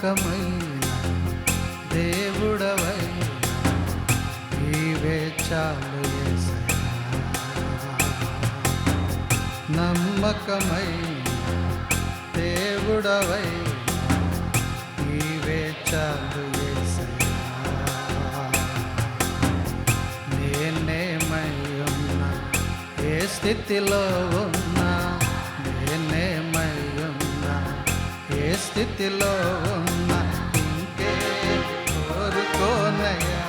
నమ్మకమైన దేవుడవై నీవే చాలు యేసయ్యా. నమ్మకమైన దేవుడవై నీవే చాలు యేసయ్యా. నేనేమై ఉన్నా, ఏ స్థితిలో ఉన్నా, నేనేమై ఉన్నా, ఏ స్థితిలో ఉన్నా, ఇంకే కోరుకోనయ్యా.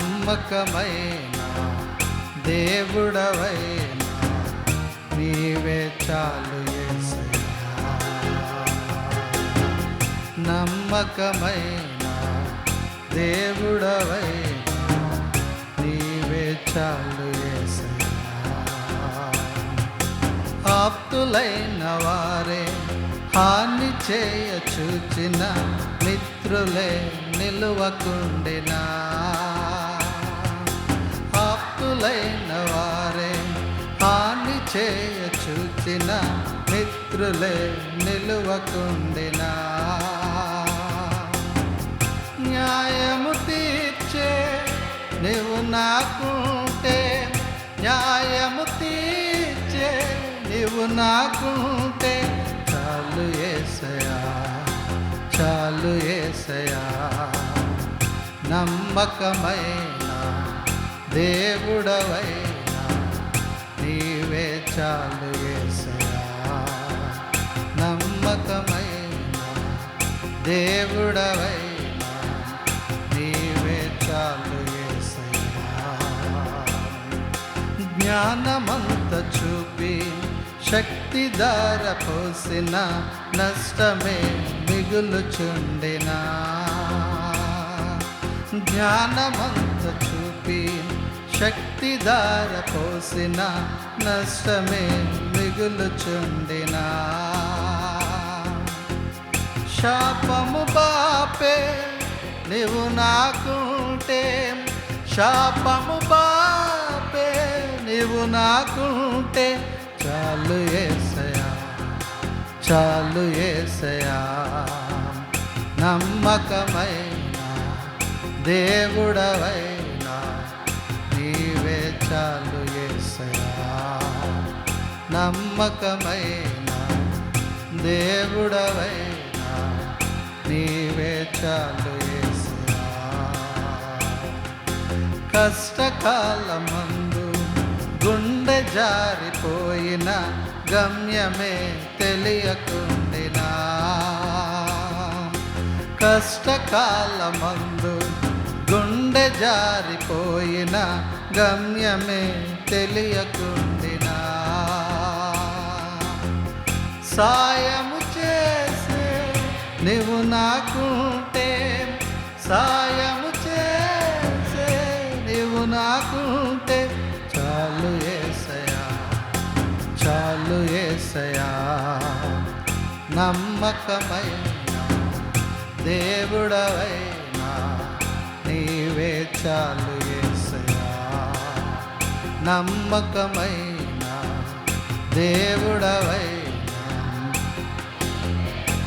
నమ్మకమైన దేవుడవైనా నీవే చాలు యేసయ్యా. నమ్మకమైన దేవుడవైనా నీవే చాలు యేసయ్యా. ఆప్తులైన వారే హాని చేయ చూచిన మిత్రులే నిలువకుండినా, ఆప్తులైన వారే హాని చేయ చూచిన మిత్రులే నిలువకుండినా, న్యాయము తీర్చే నీవు నాకుంటే, న్యాయము తీర్చే నీవు నాకుంటే చాలు యేసయ్యా, చాలు యేసయ్యా. నమ్మకమైన దేవుడవైనా నీవే చాలు యేసయ్యా. నమ్మకమైన దేవుడవైనా నీవే చాలు యేసయ్యా. జ్ఞానమంత చూపి శక్తి ధార పోసిన నష్టమే మిగులుచుండినా, జ్ఞానమంత చూపి శక్తి ధార పోసిన నష్టమే మిగులుచుండినా, శాపము బాపే నీవు నాకుంటే, శాపము బాపే నీవు నాకుంటే చాలు యేసయ్యా, చాలు యేసయ్యా. నమ్మకమైన దేవుడవైనా నీవే చాలు యేసయ్యా. నమ్మకమైన దేవుడవైనా నీవే చాలు యేసయ్యా. కష్టకాలమందు గుండె జారిపోయిన గమ్యమే తెలియకుండినా, కష్టకాలమందు గుండె జారిపోయిన గమ్యమే తెలియకుండినా, సాయము చేసే నీవు నాకుంటే, సాయము చేసే నీవు నాకుంటే చాలు యేసయ్యా, చాలు యేసయ్యా. నమ్మకమైన దేవుడవైనా నీవే చాలు యేసయ్యా. నమ్మకమైన దేవుడవైనా.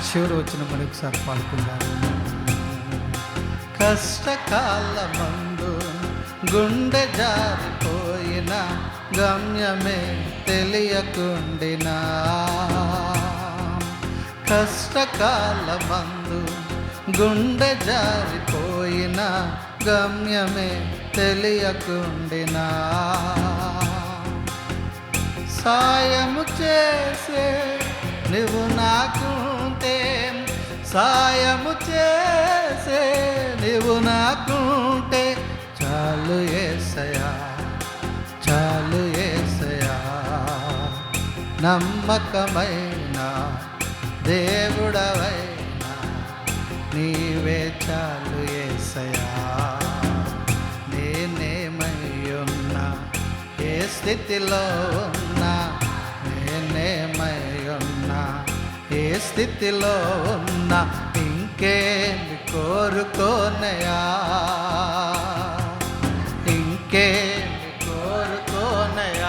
చివరి వచ్చిన మరొకసారి పాడుకుందాం. కష్టకాలమందు గుండె జారిపోయిన గమ్యమే తెలియకుండినా, కష్టకాలమందు గుండె జారిపోయిన గమ్యమే తెలియకుండినా, సాయము చేసే నువ్వు నాకుంటే, సాయము చేసే నువ్వు నాకుంటే చాలు యేసయ్యా, చాలు యేసయ్యా. నమ్మకమైన దేవుడవైనా నీవే చాలు యేసయ్యా. నేనేమై ఉన్నా, ఏ స్థితిలో ఉన్నా, నేనేమై ఉన్నా, ఏ స్థితిలో ఉన్నా, ఇంకేమి కోరుకోనయా, ఇంకేమి కోరుకోనయా.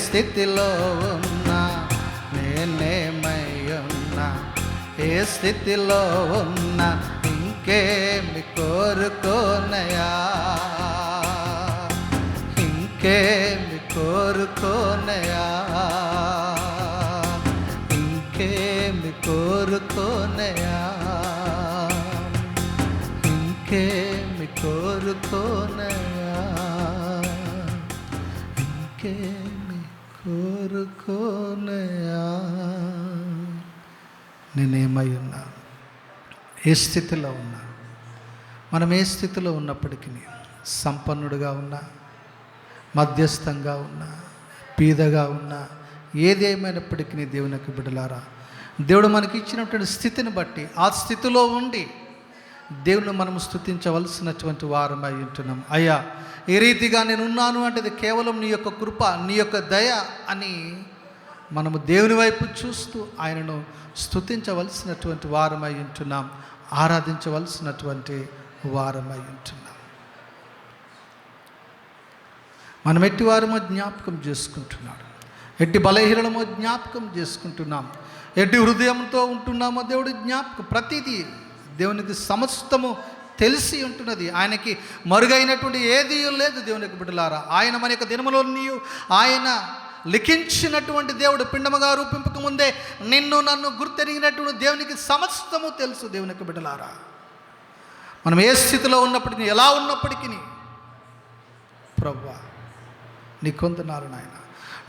స్థితిలో ఉన్నా నేనేమై ఉన్నా, ఏ స్థితిలో ఉన్నా ఇంకేమి కోరుకోనయా, ఇంకేమి కోరుకోనయా, ఇంకేమి కోరుకోనయా, ఇంకేమి కోరుకోనయా, ఇంకేమి కోరుకోనయా. నేనేమై ఉన్నా, ఏ స్థితిలో ఉన్నా, మనం ఏ స్థితిలో ఉన్నప్పటికీ, సంపన్నుడుగా ఉన్నా, మధ్యస్థంగా ఉన్నా, పీదగా ఉన్నా, ఏదేమైనప్పటికీ దేవునికి బిడ్డలారా, దేవుడు మనకి ఇచ్చినటువంటి స్థితిని బట్టి ఆ స్థితిలో ఉండి దేవుని మనం స్తుతించవలసినటువంటి వారమై ఉంటున్నాం. అయ్యా, ఈ రీతిగా నేను ఉన్నాను అంటే అది కేవలం నీ యొక్క కృప, నీ యొక్క దయ అని మనము దేవుని వైపు చూస్తూ ఆయనను స్తుతించవలసినటువంటి వారమై ఉంటున్నాం, ఆరాధించవలసినటువంటి వారమై ఉంటున్నాం. మనం ఎట్టి వారమో జ్ఞాపకం చేసుకుంటున్నాడు, ఎట్టి బలహీనమో జ్ఞాపకం చేసుకుంటున్నాం, ఎట్టి హృదయంతో ఉంటున్నామో దేవుడు జ్ఞాపకం. ప్రతిదీ దేవునికి సమస్తము తెలిసి ఉంటున్నది. ఆయనకి మరుగైనటువంటి ఏదీ లేదు. దేవునికి బిడ్డలారా, ఆయన మన యొక్క దినములన్నీ ఆయన లిఖించినటువంటి దేవుడు. పిండముగా రూపింపక ముందే నిన్ను నన్ను గుర్తెరిగినటువంటి దేవునికి సమస్తము తెలుసు. దేవునికి బిడ్డలారా, మనం ఏ స్థితిలో ఉన్నప్పటికీ, ఎలా ఉన్నప్పటికీ, ప్రభువా నీ కొందనాలు నాయన,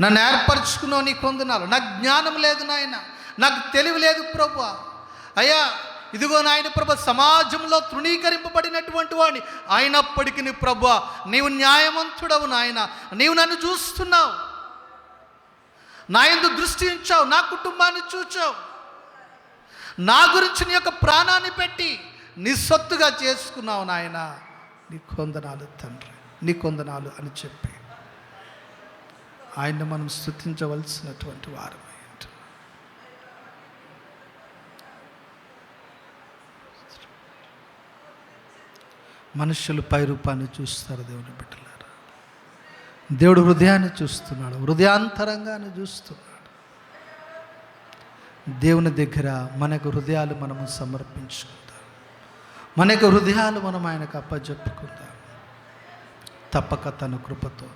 నన్ను ఏర్పరచుకున్నావు, నీ కొందనాలు. నాకు జ్ఞానం లేదు నాయన, నాకు తెలివి లేదు ప్రభువా. అయ్యా ఇదిగో నాయన ప్రభు, సమాజంలో తృణీకరింపబడినటువంటి వాడిని అయినప్పటికీ ప్రభువా నీవు న్యాయవంతుడవు నాయన. నీవు నన్ను చూస్తున్నావు, నా యందు దృష్టి ఉంచావు, నా కుటుంబాన్ని చూచావు, నా గురించి నీ యొక్క ప్రాణాన్ని పెట్టి నీ సొత్తుగా చేసుకున్నావు నాయన. నీ కొందనాలు తండ్రి, నీ కొందనాలు అని చెప్పి ఆయన్ని మనం స్తుతించవలసినటువంటి వారమై ఉంటాం. మనుషులు పై రూపాన్ని చూస్తారు, దేవుని బిడ్డలారా. దేవుడు హృదయాన్ని చూస్తున్నాడు, హృదయాంతరంగాన్ని చూస్తున్నాడు. దేవుని దగ్గర మనకు హృదయాలు మనము సమర్పించుకుందాం, మనకు హృదయాలు మనం ఆయనకు అప్పజెప్పుకుందాం. తప్పక తన కృపతో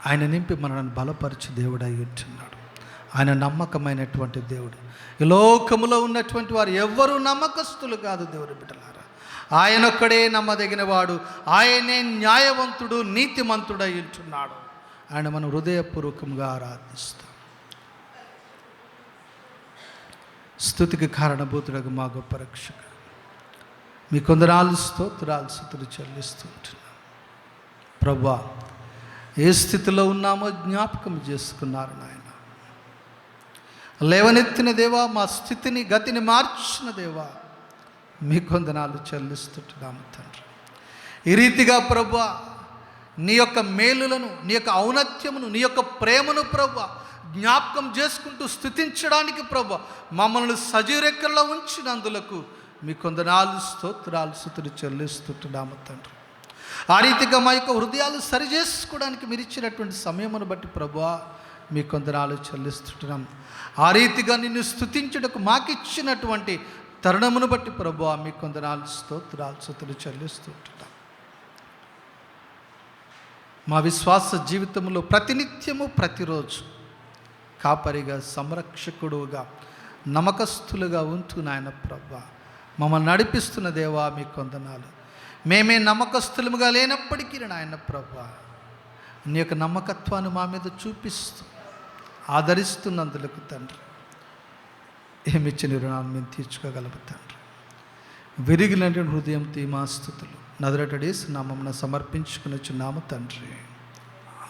ఆయన నింపి మనల్ని బలపరిచి దేవుడు అయి ఉంటున్నాడు. ఆయన నమ్మకమైనటువంటి దేవుడు. ఈ లోకములో ఉన్నటువంటి వారు ఎవ్వరూ నమ్మకస్తులు కాదు దేవుని బిడ్డలారా. ఆయనొక్కడే నమ్మదగిన వాడు, ఆయనే న్యాయవంతుడు, నీతిమంతుడు అయి ఉంటున్నాడు. ఆయన మనం హృదయపూర్వకంగా ఆరాధిస్తాం. స్తుతికి కారణభూతుడకు మా గొప్ప రక్షక, మీ కొందనాలు స్తోత్రాలు స్తుతులు చెల్లిస్తూ ఉంటున్నాం. ప్రభువా ఏ స్థితిలో ఉన్నామో జ్ఞాపకం చేసుకున్నారు నాయన. లేవనెత్తిన దేవా, మా స్థితిని గతిని మార్చిన దేవా, మీ కొందనాలు చెల్లిస్తుంటున్నాము తండ్రి. ఈ రీతిగా ప్రభువా నీ యొక్క మేలులను, నీ యొక్క ఔన్నత్యమును, నీ యొక్క ప్రేమను ప్రభువా జ్ఞాపకం చేసుకుంటూ స్తుతించడానికి ప్రభువా మమ్మల్ని సజీరెక్కల్లో ఉంచినందులకు మీ కొందనాలు స్తోత్రాలు స్తుతులు చెల్లిస్తుంటున్నాము తండ్రి. ఆ రీతిగా మా యొక్క హృదయాలు సరిచేసుకోవడానికి మీరు ఇచ్చినటువంటి సమయమును బట్టి ప్రభువా మీ కొందనాలు చెల్లిస్తుంటున్నాం. ఆ రీతిగా నిన్ను స్తుతించుటకు మాకిచ్చినటువంటి తరుణమును బట్టి ప్రభువా మీ కొందనాలు స్తోత్రాలు స్తుతులు చెల్లిస్తుంటున్నాం. మా విశ్వాస జీవితంలో ప్రతినిత్యము, ప్రతిరోజు కాపరిగా, సంరక్షకుడుగా, నమ్మకస్తులుగా ఉంటూ నాయన ప్రభువా మమ్మల్ని నడిపిస్తున్న దేవా మీ కొందనాలు. మేమే నమ్మకస్తులుగా లేనప్పటికీ నాయన ప్రభువా నీ యొక్క నమ్మకత్వాన్ని మా మీద చూపిస్తూ ఆదరిస్తున్నందులకు తండ్రి ఏమిచ్చిన రుణాన్ని మేము తీర్చుకోగలము తండ్రి. విరిగినటువంటి హృదయంతో మా స్తుతులు నజరేయుడేసు నామమున సమర్పించుకుని చున్నాము తండ్రి.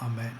ఆమేన్.